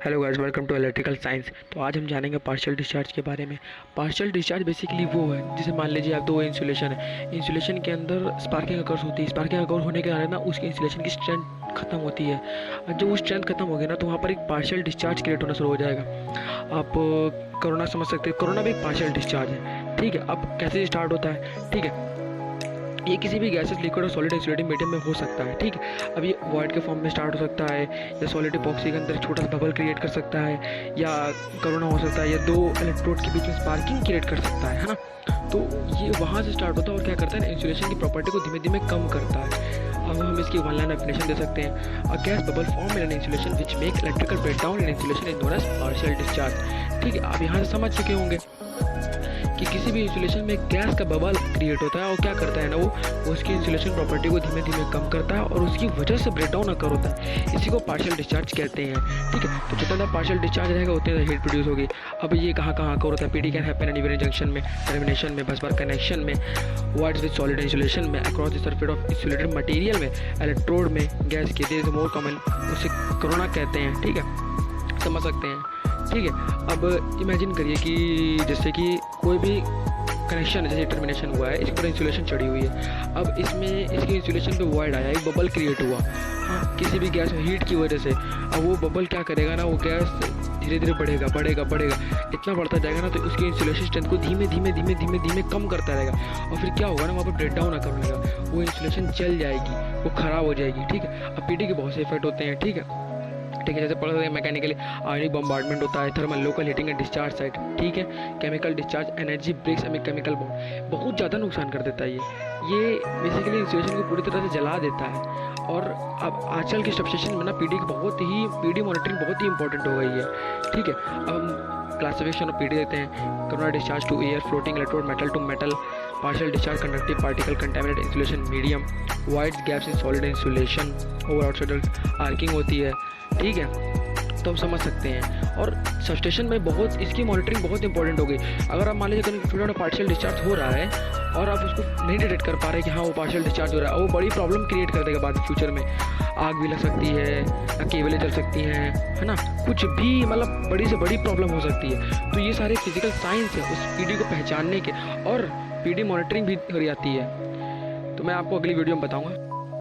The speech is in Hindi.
Hello guys, welcome to electrical science. तो आज हम जानेंगे पार्शियल डिस्चार्ज के बारे में। पार्शियल डिस्चार्ज बेसिकली वो है जिसे मान लीजिए आप दो इंसुलेशन है, इंसुलेशन के अंदर स्पार्किंग अकर्स होती है। स्पार्किंग अकर होने के कारण ना उसके इंसुलेशन की स्ट्रेंथ खत्म होती है। और जब वो स्ट्रेंथ खत्म होगी ना तो वहाँ पर एक पार्शियल डिस्चार्ज क्रिएट होना शुरू हो जाएगा। आप कोरोना समझ सकते हैं, कोरोना भी एक पार्शियल डिस्चार्ज है। ठीक है, अब कैसे स्टार्ट होता है? ठीक है, ये किसी भी गैसेस, लिक्विड और सॉलिड इंसुलेटिंग मीडियम में हो सकता है। ठीक है, अब ये वॉइड के फॉर्म में स्टार्ट हो सकता है, या सॉलिड इपॉक्सी के अंदर छोटा सा बबल क्रिएट कर सकता है, या कोरोना हो सकता है, या दो इलेक्ट्रोड के बीच में स्पार्किंग क्रिएट कर सकता है ना। तो ये वहाँ से स्टार्ट होता है और क्या करता है ना, इंसुलेशन की प्रॉपर्टी को धीमे धीमे कम करता है। अब हम इसकी वन लाइन डेफिनेशन दे सकते हैं। A gas bubble form in an insulation which make electrical breakdown in insulation is known as partial discharge. ठीक है, आप यहाँ से समझ चुके होंगे कि किसी भी इंसुलेशन में गैस का बबल क्रिएट होता है और क्या करता है ना, वो उसकी इंसुलेशन प्रॉपर्टी को धीमे धीमे कम करता है और उसकी वजह से ब्रेकडाउन अकर होता है। इसी को पार्शियल डिस्चार्ज कहते हैं। ठीक है, तो जितना पार्शियल डिस्चार्ज रहेगा उतनी ज़्यादा हीट प्रोड्यूस होगी। अब ये कहाँ कहाँ अकर होता है? PD can happen anywhere junction में, टर्मिनेशन में, बस बार कनेक्शन में, वाइड्स विद सॉलिड इंसुलेशन में, across the surface of insulated material में, इलेक्ट्रोड में गैस के देर मोर कॉमन, उसे कोरोना कहते हैं। ठीक है, समझ सकते हैं। ठीक है, अब इमेजिन करिए कि जैसे कि कोई भी कनेक्शन है, जैसे टर्मिनेशन हुआ है, इस पर इंसुलेशन चढ़ी हुई है। अब इसमें इसकी इंसुलेशन पे वॉइड आया, एक बबल क्रिएट हुआ, हाँ, किसी भी गैस में हीट की वजह से। अब वो बबल क्या करेगा ना, वो गैस धीरे धीरे बढ़ेगा बढ़ेगा बढ़ेगा, इतना बढ़ता जाएगा ना तो उसकी इंसुलेशन स्ट्रेंथ को धीमे धीमे धीमे धीमे धीमे कम करता रहेगा। और फिर क्या होगा ना, वहाँ पर ब्रेक डाउन आकर लगेगा, वो इंसुलेशन जल जाएगी, वो ख़राब हो जाएगी। ठीक है, अब पीडी के बहुत से इफेक्ट होते हैं। ठीक है, ठीक है, जैसे पढ़ सकते हैं मैकेनिकली आयनिक बम्बार्डमेंट होता है, thermal local heating and discharge site. ठीक है, chemical discharge, energy breaks and chemical bond बहुत ज़्यादा नुकसान कर देता है। ये बेसिकली इंसुलेशन को पूरी तरह से जला देता है। और अब आजकल की सबस्टेशन में ना पीडी मॉनिटरिंग बहुत ही इंपॉर्टेंट हो गई है। ठीक है, अब हम क्लासिफिकेशन ऑफ पीडी देखते हैं। Corona discharge to air, floating electrode, metal to metal, partial discharge, conductive particle, contaminate insulation medium, voids gaps in solid insulation, over outside arcing होती है। ठीक है, तो हम समझ सकते हैं। और सबस्टेशन में बहुत इसकी मॉनिटरिंग बहुत इंपॉर्टेंट हो गई। अगर आप मान लीजिए कहीं थोड़ा पार्शियल डिस्चार्ज हो रहा है और आप उसको नहीं डिटेक्ट कर पा रहे कि हाँ वो पार्शियल डिस्चार्ज हो रहा है, वो बड़ी प्रॉब्लम क्रिएट कर देगा बाद में फ्यूचर में। आग भी लग सकती है, केबलें जल सकती हैं, है ना, कुछ भी मतलब बड़ी से बड़ी प्रॉब्लम हो सकती है। तो ये सारे फिजिकल साइंस है उस पीडी को पहचानने के, और पीडी मॉनिटरिंग भी हो जाती है। तो मैं आपको अगली वीडियो में बताऊँगा।